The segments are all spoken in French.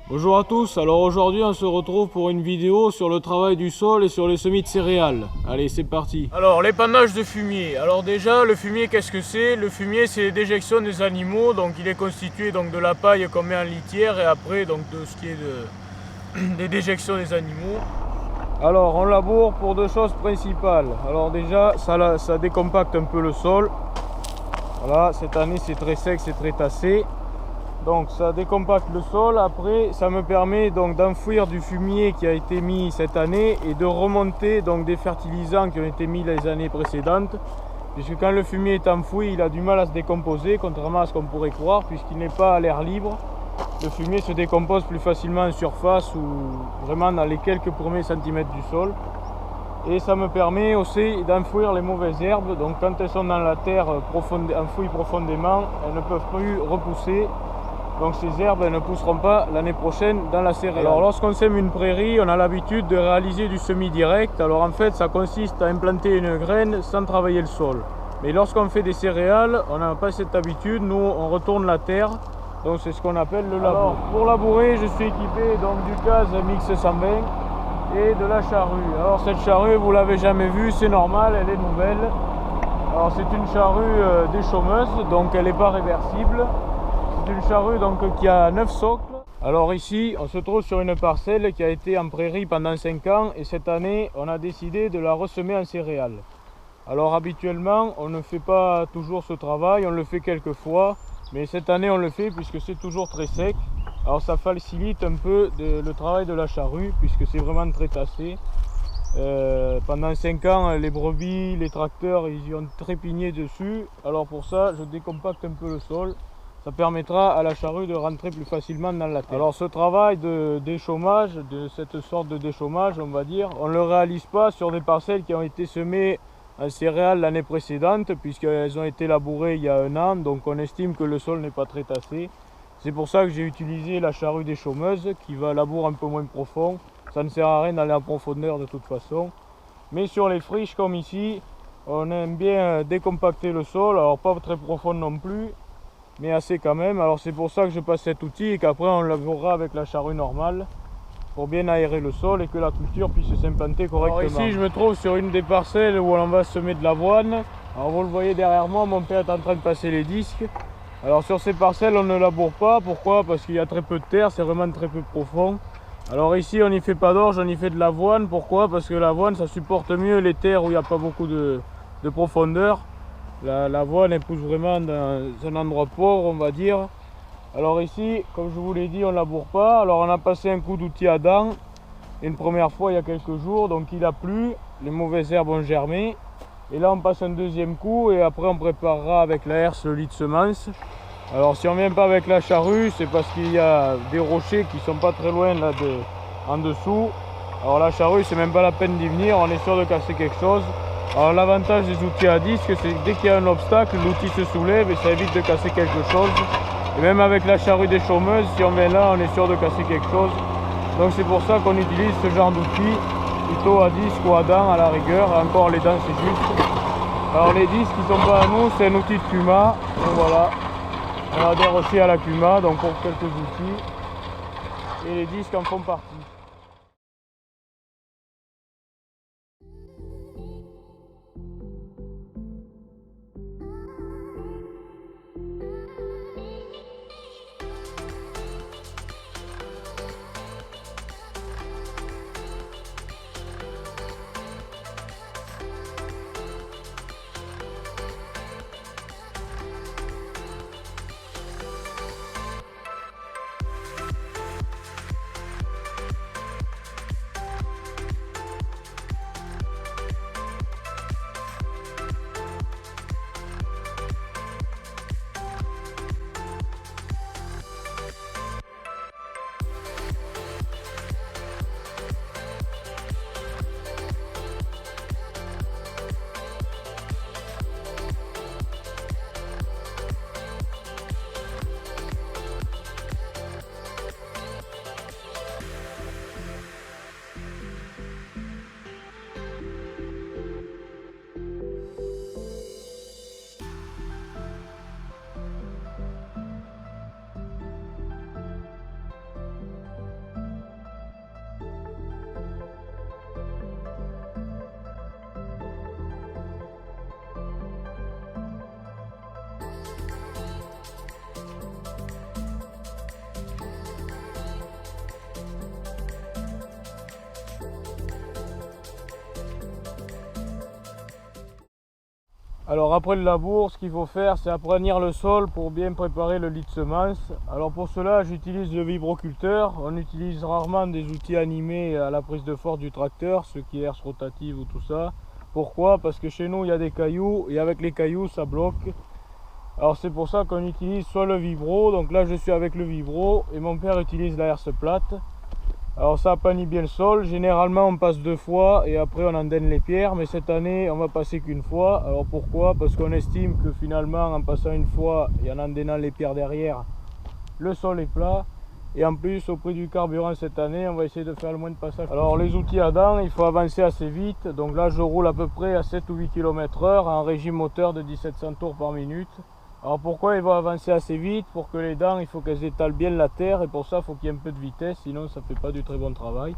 Bonjour à tous, alors aujourd'hui on se retrouve pour une vidéo sur le travail du sol et sur les semis de céréales. Allez, c'est parti. Alors l'épandage de fumier. Alors déjà, le fumier, qu'est-ce que c'est? Le fumier, c'est l'éjection des animaux, donc il est constitué donc, de la paille qu'on met en litière et après donc, de ce qui est des déjections des animaux. Alors on laboure pour deux choses principales. Alors déjà, ça décompacte un peu le sol. Voilà, cette année c'est très sec, c'est très tassé. Donc ça décompacte le sol, après ça me permet donc d'enfouir du fumier qui a été mis cette année et de remonter donc des fertilisants qui ont été mis les années précédentes, puisque quand le fumier est enfoui, il a du mal à se décomposer, contrairement à ce qu'on pourrait croire, puisqu'il n'est pas à l'air libre. Le fumier se décompose plus facilement en surface ou vraiment dans les quelques premiers centimètres du sol. Et ça me permet aussi d'enfouir les mauvaises herbes, donc quand elles sont dans la terre enfouies profondément, elles ne peuvent plus repousser. Donc ces herbes ne pousseront pas l'année prochaine dans la céréale. Alors lorsqu'on sème une prairie, on a l'habitude de réaliser du semis direct. Alors en fait, ça consiste à implanter une graine sans travailler le sol. Mais lorsqu'on fait des céréales, on n'a pas cette habitude. Nous, on retourne la terre. Donc c'est ce qu'on appelle le labour. Alors, pour labourer, je suis équipé donc du CAZ Mix 120 et de la charrue. Alors cette charrue, vous l'avez jamais vue, c'est normal, elle est nouvelle. Alors c'est une charrue déchaumeuse, donc elle n'est pas réversible. C'est une charrue donc, qui a 9 socles. Alors ici, on se trouve sur une parcelle qui a été en prairie pendant 5 ans et cette année, on a décidé de la ressemer en céréales. Alors habituellement, on ne fait pas toujours ce travail, on le fait quelques fois, mais cette année on le fait puisque c'est toujours très sec. Alors ça facilite un peu le travail de la charrue puisque c'est vraiment très tassé. Pendant 5 ans, les brebis, les tracteurs, ils y ont trépigné dessus. Alors pour ça, je décompacte un peu le sol. Ça permettra à la charrue de rentrer plus facilement dans la terre. Alors ce travail de déchaumage, de cette sorte de déchaumage, on va dire, on ne le réalise pas sur des parcelles qui ont été semées en céréales l'année précédente, puisqu'elles ont été labourées il y a 1 an, donc on estime que le sol n'est pas très tassé. C'est pour ça que j'ai utilisé la charrue déchaumeuse, qui va labourer un peu moins profond. Ça ne sert à rien d'aller en profondeur de toute façon. Mais sur les friches comme ici, on aime bien décompacter le sol, alors pas très profond non plus, mais assez quand même. Alors c'est pour ça que je passe cet outil et qu'après on labourera avec la charrue normale pour bien aérer le sol et que la culture puisse s'implanter correctement. Alors ici je me trouve sur une des parcelles où on va semer de l'avoine. Alors vous le voyez derrière moi, mon père est en train de passer les disques. Alors sur ces parcelles on ne laboure pas, pourquoi? Parce qu'il y a très peu de terre, c'est vraiment très peu profond. Alors ici on n'y fait pas d'orge, on y fait de l'avoine. Pourquoi? Parce que l'avoine ça supporte mieux les terres où il n'y a pas beaucoup de profondeur. L'avoine elle pousse vraiment dans un endroit pauvre, on va dire. Alors ici, comme je vous l'ai dit, on ne laboure pas. Alors on a passé un coup d'outil à dents une première fois il y a quelques jours, donc il a plu, les mauvaises herbes ont germé. Et là on passe un deuxième coup et après on préparera avec la herse le lit de semences. Alors si on ne vient pas avec la charrue, c'est parce qu'il y a des rochers qui sont pas très loin là en dessous. Alors la charrue, c'est même pas la peine d'y venir, on est sûr de casser quelque chose. Alors l'avantage des outils à disque, c'est que dès qu'il y a un obstacle, l'outil se soulève et ça évite de casser quelque chose. Et même avec la charrue déchaumeuse, si on vient là, on est sûr de casser quelque chose. Donc c'est pour ça qu'on utilise ce genre d'outil, plutôt à disque ou à dents à la rigueur. Et encore les dents c'est juste. Alors les disques qui sont pas à nous, c'est un outil de Kuma. Donc voilà, on adhère aussi à la Kuma, donc pour quelques outils. Et les disques en font partie. Alors après le labour, ce qu'il faut faire, c'est aplanir le sol pour bien préparer le lit de semences. Alors pour cela, j'utilise le vibroculteur. On utilise rarement des outils animés à la prise de force du tracteur, ce qui est herse rotative ou tout ça. Pourquoi? Parce que chez nous, il y a des cailloux et avec les cailloux, ça bloque. Alors c'est pour ça qu'on utilise soit le vibro, donc là je suis avec le vibro et mon père utilise la herse plate. Alors ça aplanit bien le sol, généralement on passe 2 fois et après on endaine les pierres, mais cette année on va passer qu'une fois. Alors pourquoi? Parce qu'on estime que finalement en passant une fois et en endainant les pierres derrière, le sol est plat. Et en plus au prix du carburant cette année, on va essayer de faire le moins de passages. Alors les outils à dents, il faut avancer assez vite, donc là je roule à peu près à 7 ou 8 km/h en régime moteur de 1700 tours par minute. Alors pourquoi il va avancer assez vite? Pour que les dents, il faut qu'elles étalent bien la terre et pour ça il faut qu'il y ait un peu de vitesse, sinon ça ne fait pas du très bon travail.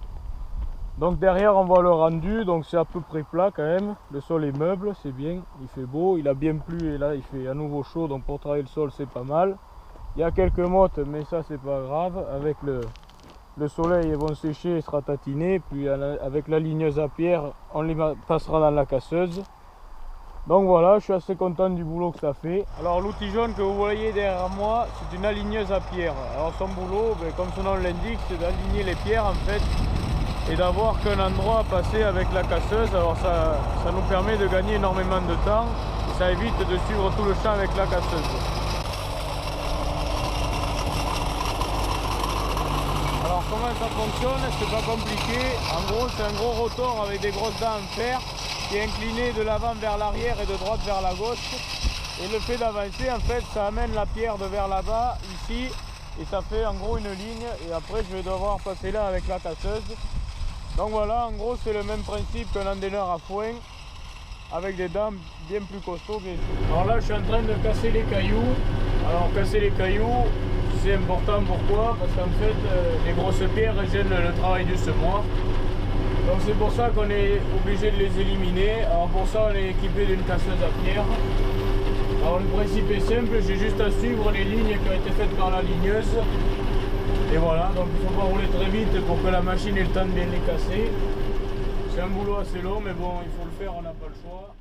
Donc derrière on voit le rendu, donc c'est à peu près plat quand même. Le sol est meuble, c'est bien, il fait beau, il a bien plu et là il fait à nouveau chaud, donc pour travailler le sol c'est pas mal. Il y a quelques mottes mais ça c'est pas grave, avec le soleil ils vont sécher et se ratatiner, puis avec la ligneuse à pierre on les passera dans la casseuse. Donc voilà, je suis assez content du boulot que ça fait. Alors l'outil jaune que vous voyez derrière moi, c'est une aligneuse à pierre. Alors son boulot, comme son nom l'indique, c'est d'aligner les pierres en fait et d'avoir qu'un endroit à passer avec la casseuse. Alors ça nous permet de gagner énormément de temps et ça évite de suivre tout le champ avec la casseuse. Alors comment ça fonctionne? C'est pas compliqué. En gros c'est un gros rotor avec des grosses dents en fer qui est incliné de l'avant vers l'arrière et de droite vers la gauche, et le fait d'avancer en fait ça amène la pierre de vers là-bas ici et ça fait en gros une ligne et après je vais devoir passer là avec la casseuse. Donc voilà, en gros c'est le même principe qu'un endaineur à foin avec des dents bien plus costauds bien sûr. Alors là je suis en train de casser les cailloux. Alors casser les cailloux c'est important, pourquoi? Parce qu'en fait les grosses pierres gênent le travail du semoir. Donc c'est pour ça qu'on est obligé de les éliminer. Alors pour ça on est équipé d'une casseuse à pierre. Alors le principe est simple, j'ai juste à suivre les lignes qui ont été faites par la ligneuse. Et voilà, donc il ne faut pas rouler très vite pour que la machine ait le temps de bien les casser. C'est un boulot assez long mais bon il faut le faire, on n'a pas le choix.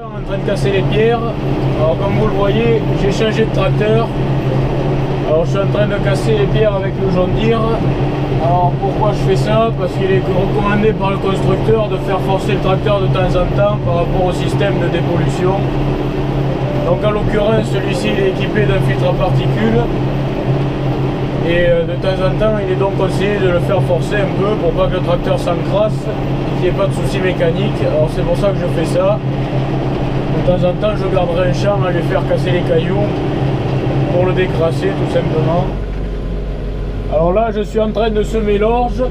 En train de casser les pierres. Alors comme vous le voyez, j'ai changé de tracteur. Alors je suis en train de casser les pierres avec le John Deere. Alors pourquoi je fais ça? Parce qu'il est recommandé par le constructeur de faire forcer le tracteur de temps en temps par rapport au système de dépollution. Donc en l'occurrence celui-ci est équipé d'un filtre à particules. Et de temps en temps il est donc conseillé de le faire forcer un peu pour pas que le tracteur s'encrasse et qu'il n'y ait pas de soucis mécaniques. Alors c'est pour ça que je fais ça. De temps en temps je garderai un champ à lui faire casser les cailloux pour le décrasser tout simplement. Alors là je suis en train de semer l'orge.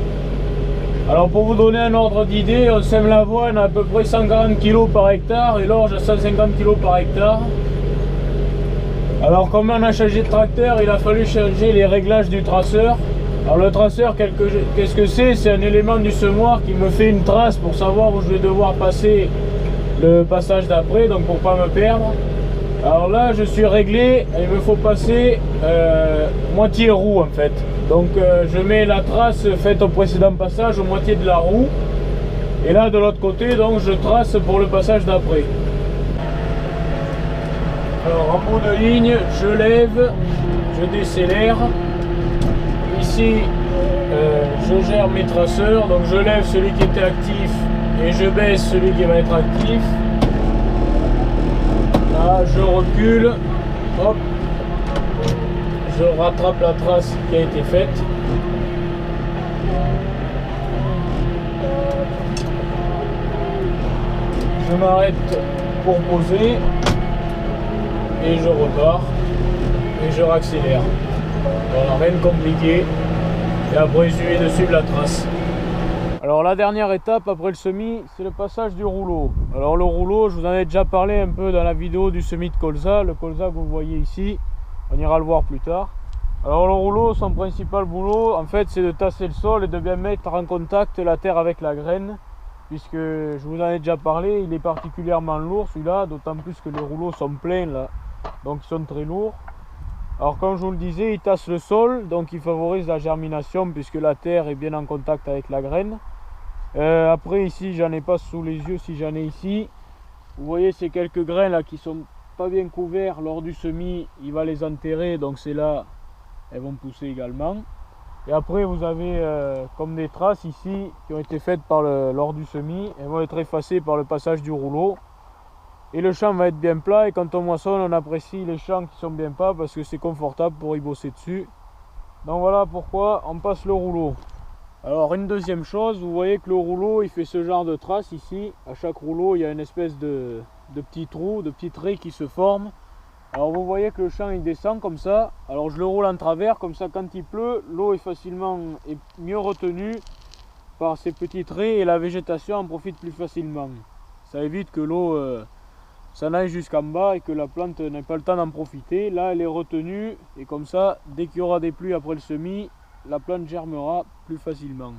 Alors pour vous donner un ordre d'idée, on sème l'avoine à peu près 140 kg par hectare et l'orge à 150 kg par hectare. Alors comme on a changé de tracteur, il a fallu changer les réglages du traceur. Alors le traceur, qu'est-ce que c'est? C'est un élément du semoir qui me fait une trace pour savoir où je vais devoir passer le passage d'après, donc pour pas me perdre. Alors là je suis réglé, il me faut passer moitié roue en fait. Donc je mets la trace faite au précédent passage au moitié de la roue. Et là de l'autre côté donc je trace pour le passage d'après. Alors en bout de ligne, je lève, je décélère. Ici je gère mes traceurs, donc je lève celui qui était actif et je baisse celui qui va être actif. Là je recule, hop, je rattrape la trace qui a été faite. Je m'arrête pour poser et je repars et je réaccélère. Voilà, rien de compliqué. Et après il suffit de suivre la trace. Alors la dernière étape après le semis, c'est le passage du rouleau. Alors le rouleau, je vous en ai déjà parlé un peu dans la vidéo du semis de colza. Le colza que vous voyez ici, on ira le voir plus tard. Alors le rouleau, son principal boulot, en fait, c'est de tasser le sol et de bien mettre en contact la terre avec la graine. Puisque je vous en ai déjà parlé, il est particulièrement lourd celui-là, d'autant plus que les rouleaux sont pleins là, donc ils sont très lourds. Alors comme je vous le disais, il tasse le sol, donc il favorise la germination puisque la terre est bien en contact avec la graine. Après ici, j'en ai pas sous les yeux, si j'en ai ici. Vous voyez ces quelques grains là qui sont pas bien couverts lors du semis, il va les enterrer, donc c'est là, elles vont pousser également. Et après vous avez comme des traces ici qui ont été faites lors du semis, elles vont être effacées par le passage du rouleau. Et le champ va être bien plat et quand on moissonne on apprécie les champs qui sont bien plats parce que c'est confortable pour y bosser dessus. Donc voilà pourquoi on passe le rouleau. Alors une deuxième chose, vous voyez que le rouleau il fait ce genre de traces ici. À chaque rouleau il y a une espèce de petits trous, de petits traits qui se forment. Alors vous voyez que le champ il descend comme ça. Alors je le roule en travers, comme ça quand il pleut, l'eau est mieux retenue par ces petits traits et la végétation en profite plus facilement. Ça évite que l'eau s'en aille jusqu'en bas et que la plante n'ait pas le temps d'en profiter. Là elle est retenue et comme ça, dès qu'il y aura des pluies après le semis, la plante germera plus facilement.